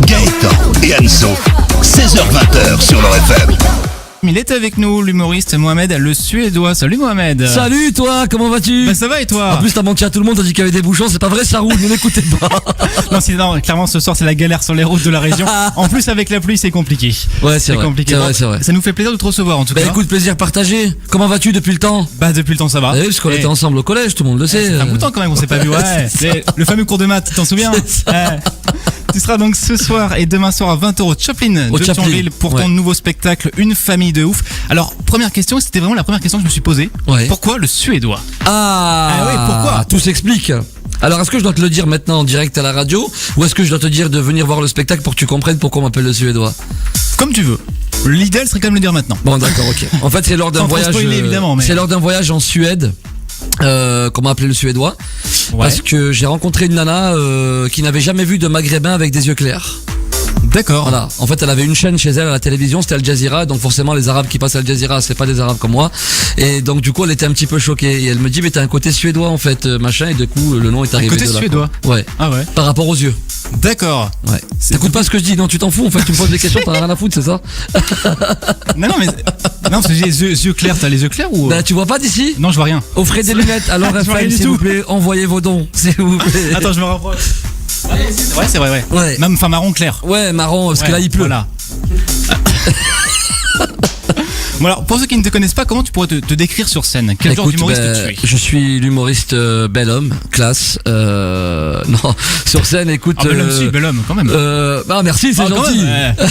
Gaëtan et Anso, 16h-20h sur leur FM. Il est avec nous, l'humoriste Mohamed le Suédois. Salut Mohamed. Salut toi, comment vas-tu? Bah ça va et toi? En plus t'as manqué à tout le monde, t'as dit qu'il y avait des bouchons, c'est pas vrai, ça roule, ne l'écoutez pas. Non, clairement ce soir c'est la galère sur les routes de la région. En plus avec la pluie c'est compliqué. Ouais c'est vrai, compliqué. c'est vrai. Ça nous fait plaisir de te recevoir en tout cas. Bah écoute, plaisir partagé. Comment vas-tu depuis le temps? Bah depuis le temps ça va. Oui, parce qu'on était ensemble au collège, tout le monde le sait. C'est un bout de temps quand même qu'on s'est pas vu, ouais. Le fameux cours de maths, t'en souviens? Ouais. Tu seras donc ce soir et demain soir à 20h au Chaplin de Thionville pour ton nouveau spectacle Une famille de ouf. Alors, première question, c'était vraiment la première question que je me suis posée. Ouais. Pourquoi le Suédois? Ah ouais, pourquoi? Tout s'explique. Alors, est-ce que je dois te le dire maintenant en direct à la radio, ou est-ce que je dois te dire de venir voir le spectacle pour que tu comprennes pourquoi on m'appelle le Suédois? Comme tu veux. L'idéal serait quand même le dire maintenant. Bon d'accord, ok. En fait c'est lors d'un voyage, évidemment, mais... c'est lors d'un voyage en Suède qu'on m'a appelé le Suédois, parce que j'ai rencontré une nana qui n'avait jamais vu de maghrébin avec des yeux clairs. D'accord. Voilà. En fait, elle avait une chaîne chez elle à la télévision, c'était Al Jazeera, donc forcément les Arabes qui passent à Al Jazeera, c'est pas des Arabes comme moi. Et donc du coup, elle était un petit peu choquée. Et elle me dit, mais t'as un côté suédois en fait, machin. Et du coup, le nom est arrivé. Côté de là, suédois. Quoi. Ouais. Ah ouais. Par rapport aux yeux. D'accord. Ouais. T'écoutes pas ce que je dis, non, tu t'en fous. En fait, tu me poses des questions, t'en as rien à foutre, c'est ça? Non, mais non, parce que j'ai les yeux clairs. T'as les yeux clairs ou? Bah, tu vois pas d'ici? Non, je vois rien. Offrez des lunettes. Alors, Raphaël, s'il vous plaît, envoyez vos dons, s'il vous plaît. Attends, je me rapproche. Ouais, c'est vrai, ouais. Même enfin marron clair. Ouais, marron, parce que là il pleut. Voilà. Bon alors, pour ceux qui ne te connaissent pas, comment tu pourrais te décrire sur scène? Quel genre d'humoriste tu es? Je suis l'humoriste bel homme, classe. Non, sur scène, écoute. Bel homme, si, bel homme, quand même. Bah merci, c'est gentil. Même, ouais.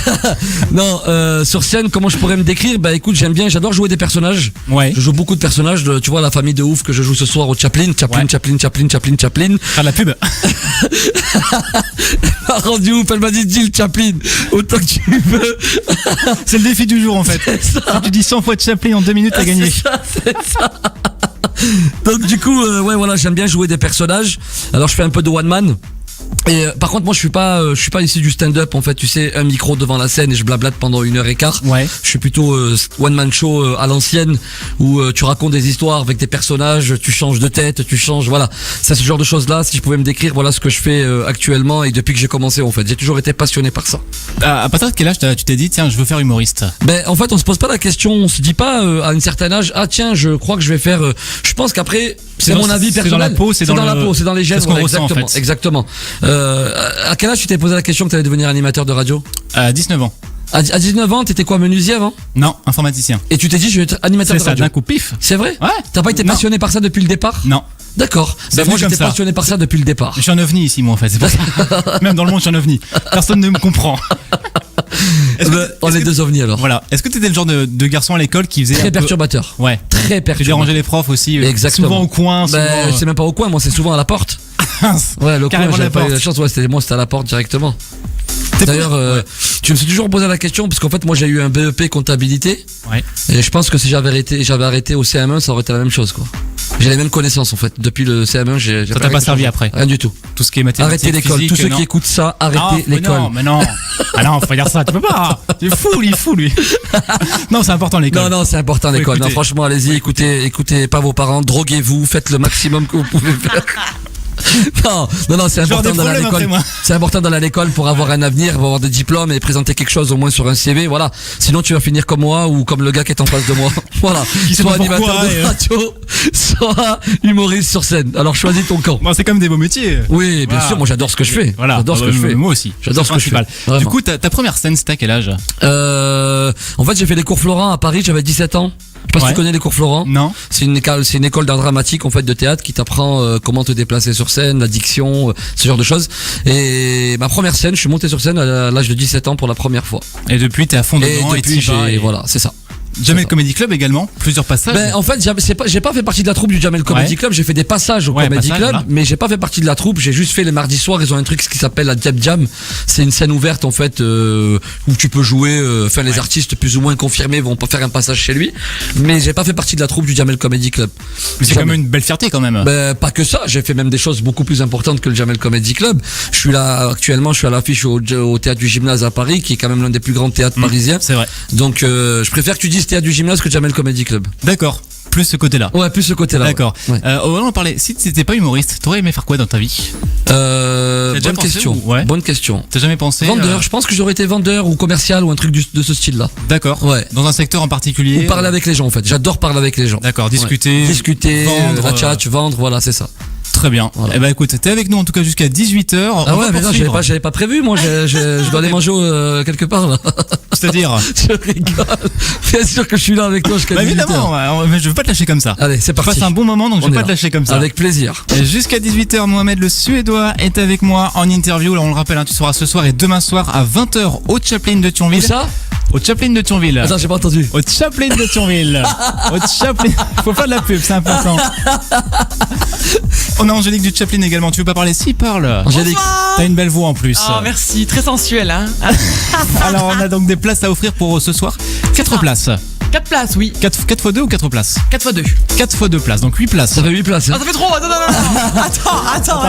Non, sur scène, comment je pourrais me décrire? Bah écoute, j'adore jouer des personnages. Ouais. Je joue beaucoup de personnages. Tu vois la famille de ouf que je joue ce soir au Chaplin. Faire de la pub. Elle m'a rendu ouf, elle m'a dit Jill Chaplin, autant que tu veux. C'est le défi du jour en fait. Si tu dis 100 fois de Chaplin en 2 minutes, t'as gagné. C'est ça. Donc du coup, ouais voilà, j'aime bien jouer des personnages. Alors je fais un peu de one man. Et par contre moi je suis pas ici du stand-up en fait, tu sais, un micro devant la scène et je blablate pendant 1h15. Ouais. Je suis plutôt one man show à l'ancienne où tu racontes des histoires avec des personnages, tu changes de tête, tu changes, voilà. C'est ce genre de choses là, si je pouvais me décrire, voilà ce que je fais actuellement et depuis que j'ai commencé en fait. J'ai toujours été passionné par ça. À partir de quel âge tu t'es dit tiens, je veux faire humoriste? Ben en fait, on se pose pas la question, on se dit pas à un certain âge, ah tiens, je crois que je vais faire je pense qu'après c'est mon avis personnel. C'est dans la peau, c'est dans la peau, c'est dans les gènes, c'est ce qu'on exactement, ressent, en fait. Exactement. À quel âge tu t'es posé la question que tu allais devenir animateur de radio? À 19 ans. À 19 ans, t'étais quoi, menuisier avant? Non, informaticien. Et tu t'es dit je vais être animateur de radio? C'est ça, d'un coup pif. C'est vrai? Ouais. T'as pas été passionné par ça depuis le départ? Non. D'accord. Ben moi j'étais passionné par ça depuis le départ. Je suis un ovni ici moi en fait, c'est pour ça. Même dans le monde je suis un ovni. Personne ne me comprend. On est deux ovnis alors. Voilà. Est-ce que t'étais le genre de garçon à l'école qui faisait très perturbateur? Ouais. Très perturbateur. Tu dérangeais les profs aussi. Exactement. Souvent au coin. Ben c'est même pas au coin, moi c'est souvent à la porte. Ouais, le coin, j'avais pas eu la chance, ouais, c'était à la porte directement. D'ailleurs, je me suis toujours posé la question parce qu'en fait, moi, j'ai eu un BEP comptabilité. Ouais. Et je pense que si j'avais arrêté au CM1, ça aurait été la même chose, quoi. J'ai les mêmes connaissances, en fait. Depuis le CM1, ça t'a pas servi après? Rien du tout. Tout ce qui est mathématiques. Arrêtez l'école. Physique, tous ceux qui écoutent ça, arrêtez l'école. Mais non. Ah non, faut pas dire ça. Tu peux pas. Il est fou, lui. Non, c'est important l'école. Non, c'est important l'école. Non, franchement, allez-y, écoutez pas vos parents, droguez-vous, faites le maximum que vous pouvez faire. Non, c'est important d'aller à l'école. C'est important d'aller à l'école pour avoir un avenir, pour avoir des diplômes et présenter quelque chose au moins sur un CV, voilà. Sinon tu vas finir comme moi ou comme le gars qui est en face de moi. Voilà. Soit animateur de radio, soit humoriste sur scène. Alors choisis ton camp. Bon, c'est quand même des beaux métiers. Oui, bien sûr, moi j'adore ce que je fais. Voilà. J'adore ce que je fais. Moi aussi. J'adore ce que je fais. Du coup, ta première scène, c'était à quel âge? En fait, j'ai fait les cours Florent à Paris, j'avais 17 ans. Je sais pas si tu connais les cours Florent. Non. C'est une école d'art dramatique en fait de théâtre qui t'apprend comment te déplacer sur scène, la diction, ce genre de choses. Et ma première scène, je suis monté sur scène à l'âge de 17 ans pour la première fois. Et depuis t'es à fond dedans et depuis voilà, c'est ça. Jamel Comedy Club également, plusieurs passages. Ben en fait, j'ai pas fait partie de la troupe du Jamel Comedy Club, j'ai fait des passages au Comedy Club, voilà. Mais j'ai pas fait partie de la troupe, j'ai juste fait les mardis soirs, ils ont un truc qui s'appelle la Diab Jam. C'est une scène ouverte en fait où tu peux jouer les artistes plus ou moins confirmés vont pas faire un passage chez lui, mais j'ai pas fait partie de la troupe du Jamel Comedy Club. Mais c'est quand même une belle fierté quand même. Ben pas que ça, j'ai fait même des choses beaucoup plus importantes que le Jamel Comedy Club. Je suis là actuellement, je suis à l'affiche au théâtre du Gymnase à Paris qui est quand même l'un des plus grands théâtres parisiens. C'est vrai. Donc je préfère que tu dises théâtre du Gymnase que Jamel Comedy Club. D'accord. Plus ce côté-là. Ouais, plus ce côté-là. D'accord. Ouais. On parlait. Si t'étais pas humoriste, t'aurais aimé faire quoi dans ta vie? Bonne question. Ouais. Bonne question. T'as jamais pensé? Vendeur. Je pense que j'aurais été vendeur ou commercial ou un truc de ce style-là. D'accord. Ouais. Dans un secteur en particulier. Ou parler avec les gens en fait. J'adore parler avec les gens. D'accord. Discuter. Ouais. Discuter. Vendre, la tchatch, vendre. Voilà, c'est ça. Très bien. Voilà. Eh ben écoute, t'es avec nous en tout cas jusqu'à 18h. Ah ouais, mais non, j'avais pas prévu. Moi, je dois aller manger quelque part là. C'est-à-dire? Je rigole. Bien sûr que je suis là avec toi jusqu'à 18h. Évidemment, mais je veux pas te lâcher comme ça. Allez, c'est parti. Passe un bon moment, donc je vais pas te lâcher comme ça. Avec plaisir. Jusqu'à 18h, Mohamed le Suédois est avec moi en interview. Alors on le rappelle, tu seras ce soir et demain soir à 20h au Chaplin de Thionville. Où ça? Au Chaplin de Thionville. Attends, j'ai pas entendu. Au Chaplin de Thionville. Au Chaplin. Faut faire de la pub, c'est important. On a Angélique du Chaplin également. Tu veux pas parler? Si, parle. Angélique. T'as une belle voix en plus. Oh, merci, très sensuel, hein. Alors on a donc des places à offrir pour ce soir. 4 places. 4 places, oui. 4 x 2 ou 4 places? 4 x 2. 4 x 2 places, donc 8 places. Ça fait 8 places. Ah, ça fait trop. Non. Attends.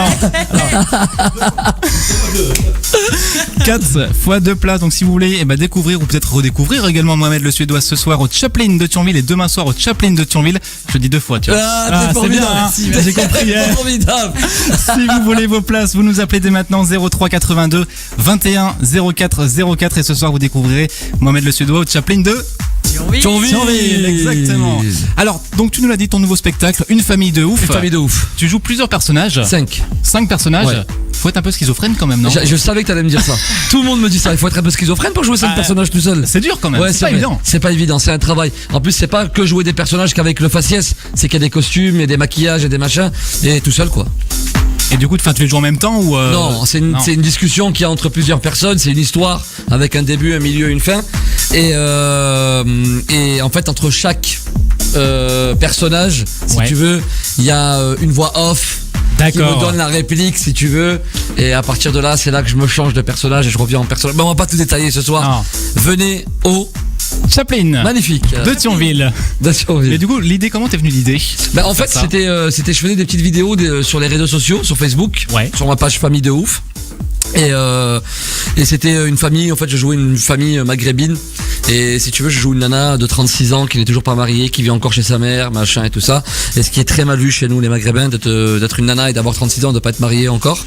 4 x 2 places, donc si vous voulez découvrir ou peut-être redécouvrir également Mohamed le Suédois ce soir au Chaplin de Thionville et demain soir au Chaplin de Thionville. Je dis 2 fois, tu vois. C'est bien, hein. J'ai compris. Formidable. Si vous voulez vos places, vous nous appelez dès maintenant 03 82 21 04 04 et ce soir vous découvrirez Mohamed le Suédois au Chaplin de Thionville, exactement. Alors, donc tu nous l'as dit, ton nouveau spectacle, Une famille de ouf. Une famille de ouf. Tu joues plusieurs personnages. 5 personnages. Ouais. Faut être un peu schizophrène quand même, non? Je savais que t'allais me dire ça. Tout le monde me dit ça. Il faut être un peu schizophrène pour jouer 5 personnages tout seul. C'est dur quand même. Ouais, c'est pas évident. C'est pas évident, c'est un travail. En plus, c'est pas que jouer des personnages qu'avec le faciès, c'est qu'il y a des costumes et des maquillages et des machins et tout seul quoi. Et du coup, tu les joues en même temps ou Non, c'est une discussion qu'il y a entre plusieurs personnes, c'est une histoire avec un début, un milieu, une fin. Et en fait, entre chaque personnage, si tu veux, il y a une voix off qui me donne la réplique, si tu veux. Et à partir de là, c'est là que je me change de personnage et je reviens en personnage. Mais on va pas tout détailler ce soir. Non. Venez au Chaplin. Magnifique. De Thionville. Et du coup, l'idée, comment t'es venue l'idée? En fait, c'était, je faisais des petites vidéos sur les réseaux sociaux, sur Facebook, sur ma page famille de ouf. Et c'était une famille, en fait, je jouais une famille maghrébine. Et si tu veux, je joue une nana de 36 ans qui n'est toujours pas mariée, qui vit encore chez sa mère, machin et tout ça. Et ce qui est très mal vu chez nous, les maghrébins, d'être une nana et d'avoir 36 ans, de pas être mariée encore.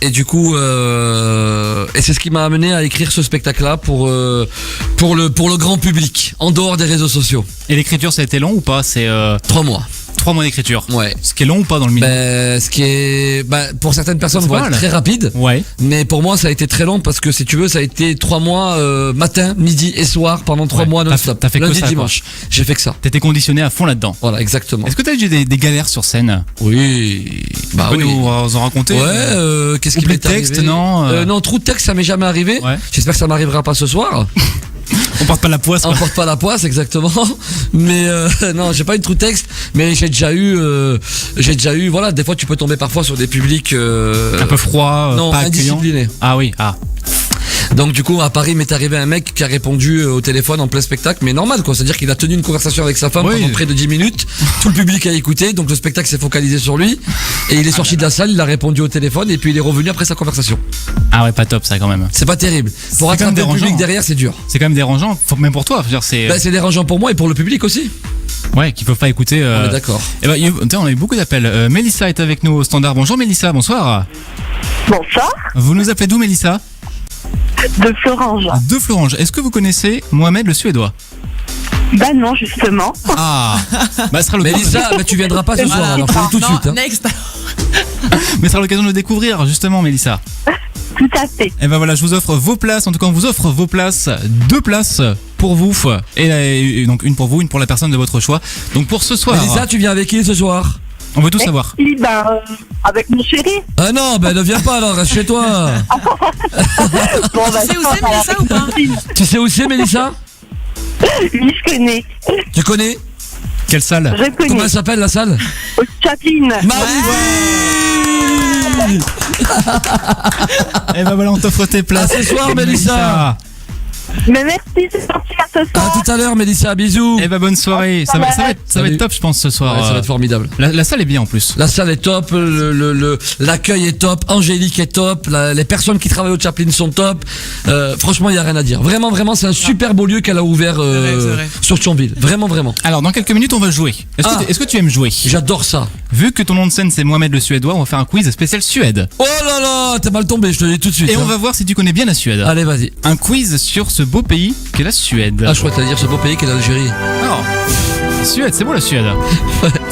Et du coup, et c'est ce qui m'a amené à écrire ce spectacle-là pour le grand public, en dehors des réseaux sociaux. Et l'écriture, ça a été long ou pas? C'est 3 mois. 3 mois d'écriture. Ouais. Ce qui est long ou pas dans le milieu? Ce qui est, pour certaines personnes, va être très rapide. Ouais. Mais pour moi, ça a été très long parce que si tu veux, ça a été 3 mois, matin, midi et soir pendant 3 mois non-stop. T'as fait lundi, que ça, dimanche. J'ai fait que ça. T'étais conditionné à fond là-dedans. Voilà, exactement. Est-ce que t'as eu des galères sur scène? Oui. Bah tu peux oui. nous en raconter? Ouais, qu'est-ce qui m'est texte, arrivé? non, trou de texte, ça m'est jamais arrivé. Ouais. J'espère que ça m'arrivera pas ce soir. On porte pas la poisse. On porte pas la poisse, exactement. Mais non, j'ai pas eu de trou de texte, mais j'ai déjà eu, voilà, des fois tu peux tomber parfois sur des publics un peu froid, non, pas accueillant. indisciplinés. Ah oui, Donc du coup à Paris m'est arrivé un mec qui a répondu au téléphone en plein spectacle, mais normal quoi, c'est-à-dire qu'il a tenu une conversation avec sa femme pendant près de 10 minutes, tout le public a écouté, donc le spectacle s'est focalisé sur lui, et il est sorti de la salle, il a répondu au téléphone, et puis il est revenu après sa conversation. Ah ouais, pas top ça quand même. C'est pas terrible. Pour attraper le public derrière, c'est dur. C'est quand même dérangeant, même pour toi. C'est dérangeant pour moi et pour le public aussi. Ouais, qu'ils peuvent pas écouter. On est d'accord. Et on a eu beaucoup d'appels. Mélissa est avec nous au standard. Bonjour Mélissa, bonsoir. Bonsoir. Vous nous appelez d'où Mélissa? De Florange. De Florange. Est-ce que vous connaissez Mohamed le Suédois? Bah non, justement. Ah. Ce sera l'occasion. Mélissa, tu viendras pas ce soir, alors faut tout de suite. Hein. Next. Mais ce sera l'occasion de le découvrir, justement, Mélissa. Tout à fait. Et ben voilà, je vous offre vos places. En tout cas, on vous offre vos places. 2 places pour vous. Et donc une pour vous, une pour la personne de votre choix. Donc pour ce soir. Mélissa, tu viens avec qui ce soir? On veut tout savoir. Avec mon chéri. Ah non, ne viens pas alors, reste chez toi. Bon, Tu sais où c'est Mélissa ou pas? Tu sais où c'est Mélissa? Oui, je connais. Tu connais? Quelle salle? Je connais. Comment elle s'appelle la salle? Au Chaplin. Et ben voilà, on t'offre tes places. À ce soir, Mélissa. Mais merci, c'est gentil, à ce À soir. tout à l'heure, Mélissa, bisous. Eh ben bonne soirée. Ça va être Salut. top, je pense, ce soir. Ouais, ça va être formidable. La salle est bien en plus. La salle est top, l'accueil est top, Angélique est top, les personnes qui travaillent au Chaplin sont top. Franchement, il y a rien à dire. Vraiment, vraiment, c'est un super beau lieu qu'elle a ouvert c'est vrai. sur Thionville. Vraiment, vraiment. Alors dans quelques minutes on va jouer. Est-ce que tu aimes jouer? J'adore ça. Vu que ton nom de scène c'est Mohamed le Suédois, on va faire un quiz spécial Suède. Oh là là, t'es mal tombé, je te le dis tout de suite. Et hein. on va voir si tu connais bien la Suède. Allez, vas-y. Un quiz sur ce beau pays qu'est la Suède. Ah, je crois que t'allais dire ce beau pays qu'est l'Algérie. Oh. Suède, c'est beau la Suède.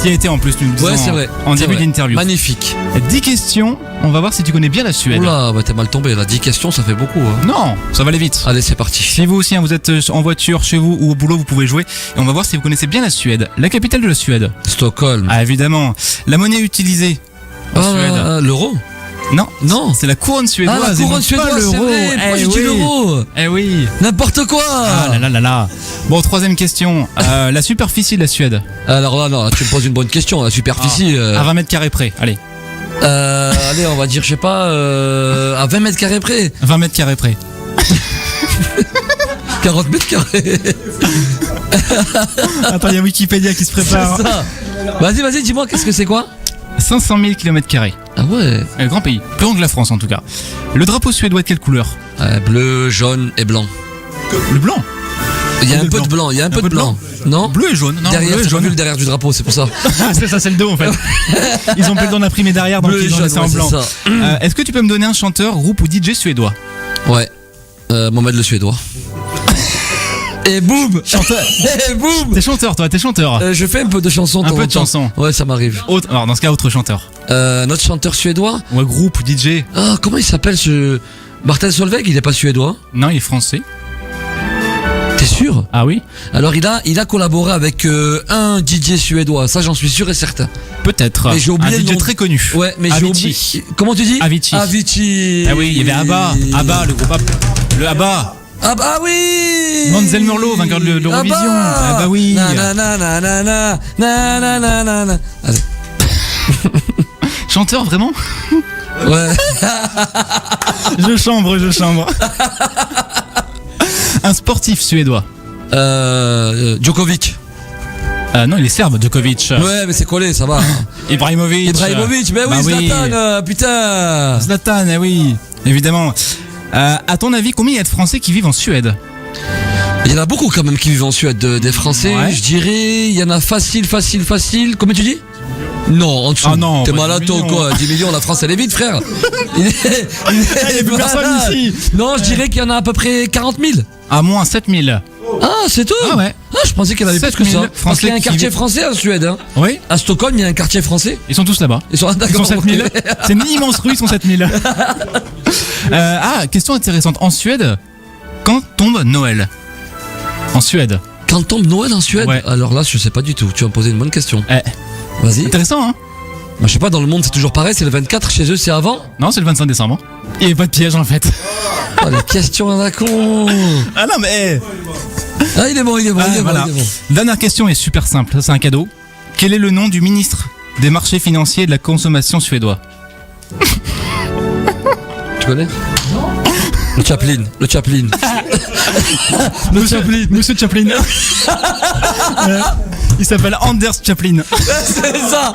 Tu y as été en plus, tu nous disais Ouais, c'est vrai. en C'est début vrai. d'interview. Magnifique. 10 questions, on va voir si tu connais bien la Suède. Oula, bah t'es mal tombé là. 10 questions, ça fait beaucoup. Hein. Non, ça va aller vite. Allez, c'est parti. Si vous aussi, hein, vous êtes en voiture, chez vous ou au boulot, vous pouvez jouer. Et on va voir si vous connaissez bien la Suède. La capitale de la Suède. Stockholm. Ah, évidemment. La monnaie utilisée en Suède. L'euro. Non, Non. c'est la couronne suédoise. Ah, la et non couronne pas suédoise, c'est l'euro. vrai. Pourquoi Eh j'ai dit oui. l'euro? Eh oui. N'importe quoi. Ah là là là là. Bon, troisième question. La superficie de la Suède. Alors là, non, tu me poses une bonne question. La superficie. À 20 mètres carrés près. Allez. Allez, on va dire, je sais pas, à 20 mètres carrés près. 20 mètres carrés près. 40 mètres carrés. Attends, il y a Wikipédia qui se prépare. C'est ça. Vas-y, dis-moi, qu'est-ce que c'est quoi? 500 000 km carrés. Ah ouais. Un grand pays. Plus grand que la France en tout cas. Le drapeau suédois de quelle couleur? Bleu, jaune et blanc. Le blanc. Il y a un Le peu blanc. de blanc, il y a un peu de blanc. Non? Bleu et jaune. Non, Derrière, bleu et j'ai pas vu jaune. le derrière du drapeau, c'est pour ça. c'est ça, c'est le dos en fait. Ils ont plus le temps d'imprimer derrière, donc Bleu et ils ont jaune, laissé en ouais, blanc. c'est ça. Est-ce que tu peux me donner un chanteur, groupe ou DJ suédois? Ouais. Mohamed le Suédois. Et boum. Et boum. T'es chanteur, toi, t'es chanteur. Je fais un peu de chansons. Un de temps peu en de temps. chansons. Ouais, ça m'arrive. Alors dans ce cas, autre chanteur. Notre chanteur suédois. Ouais, groupe ou DJ. Ah, comment il s'appelle ce Martin Solveig? Il est pas suédois. Non, il est français. T'es sûr? Ah oui? Alors il a collaboré avec un DJ suédois, ça j'en suis sûr et certain. Peut-être. Mais j'ai oublié un le DJ nom. très connu. Ouais, mais j'ai Avicii. oublié. Comment tu dis? Avicii. Avicii. Ah oui, il y avait ABBA. ABBA, le groupe ABBA. Le ABBA. Ah bah oui. Manzel Murlo, vainqueur de l'Eurovision. Ah bah oui. Nanana, nanana. Allez. Chanteur, vraiment? Ouais. Je chambre. Un sportif suédois. Djokovic. Non, il est serbe, Djokovic. Ouais, mais c'est collé, ça va. Ibrahimovic. Ibrahimovic, mais Bah oui, Zlatan, putain. Zlatan, eh oui, évidemment. À ton avis, combien il y a de Français qui vivent en Suède? Il y en a beaucoup quand même qui vivent en Suède, des Français. Ouais. Je dirais, il y en a facile. Combien tu dis? Non, en dessous. Ah non, t'es pas malade 10 toi ou millions. quoi? 10 millions, la France elle est vite, frère. Il y a plus personne ici. Non, je dirais qu'il y en a à peu près 40 000. À moins 7000. Ah, c'est tout? Ah ouais. Ah, je pensais qu'il y en avait plus 7 que 000 ça. Parce qu'il y a un Français quartier qui- français en Suède. Hein. Oui, À Stockholm, il y a un quartier français. ils sont tous là-bas. Ils sont Ils sont d'accord. 7000. C'est une immense rue, ils sont 7000. Question intéressante. En Suède, quand tombe Noël? En Suède. Quand tombe Noël en Suède? Ouais. Alors là, je sais pas du tout. Tu vas me poser une bonne question. Eh, Vas-y. intéressant, hein? Bah, je sais pas, dans le monde c'est toujours pareil, c'est le 24, chez eux c'est avant. Non, c'est le 25 décembre. Il n'y avait pas de piège en fait. Oh, la question à la con. Ah non, mais. Ah, il est bon. Voilà. Dernière question est super simple, ça c'est un cadeau. Quel est le nom du ministre des marchés financiers et de la consommation suédois? Tu connais? Le Chaplin. Monsieur Chaplin. Il s'appelle Anders Chaplin. C'est ça.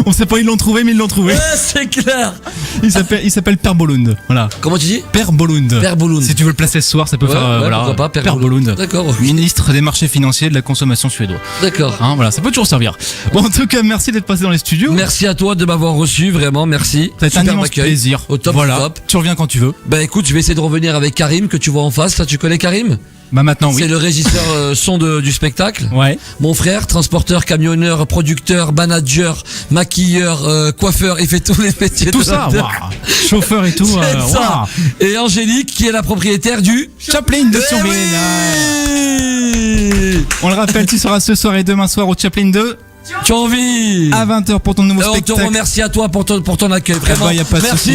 On sait pas, ils l'ont trouvé, mais ils l'ont trouvé. Ouais, c'est clair. Il s'appelle Per Bolund. Voilà. Comment tu dis? Per Bolund. Per Bolund. Si tu veux le placer ce soir, ça peut Ouais, faire. ouais, voilà. pourquoi pas, Per Bolund. D'accord, ok. Ministre des marchés financiers et de la consommation suédois. D'accord. Hein, voilà, ça peut toujours servir. Bon, en tout cas, merci d'être passé dans les studios. Merci à toi de m'avoir reçu, vraiment, merci. Ça a été un Super immense accueil. plaisir. Au top, voilà. au top. Tu reviens quand tu veux. Bah écoute, je vais essayer de revenir avec Karim, que tu vois en face. Ça, tu connais Karim? Bah maintenant, oui. C'est le régisseur son du spectacle. Ouais. Mon frère, transporteur, camionneur, producteur, manager, maquilleur, coiffeur, il fait tous les métiers Tout de ça, la- waouh. Chauffeur et tout. C'est ça. Waouh. Et Angélique, qui est la propriétaire du Chaplin de Eh Thionville. oui. On le rappelle, tu seras ce soir et demain soir au Chaplin 2 Thionville. à 20h pour ton nouveau Et on te spectacle. remercie à toi pour ton accueil, vraiment. bah, y a pas de merci.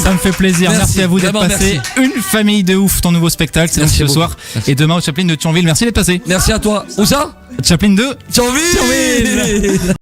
Ça me fait plaisir. Merci à vous d'être vraiment, passé. merci. Une famille de ouf, ton nouveau spectacle. C'est donc Merci ce beaucoup. soir. Merci. Et demain au Chaplin de Thionville. Merci d'être passé. Merci à toi. Où ça? Chaplin 2 Thionville.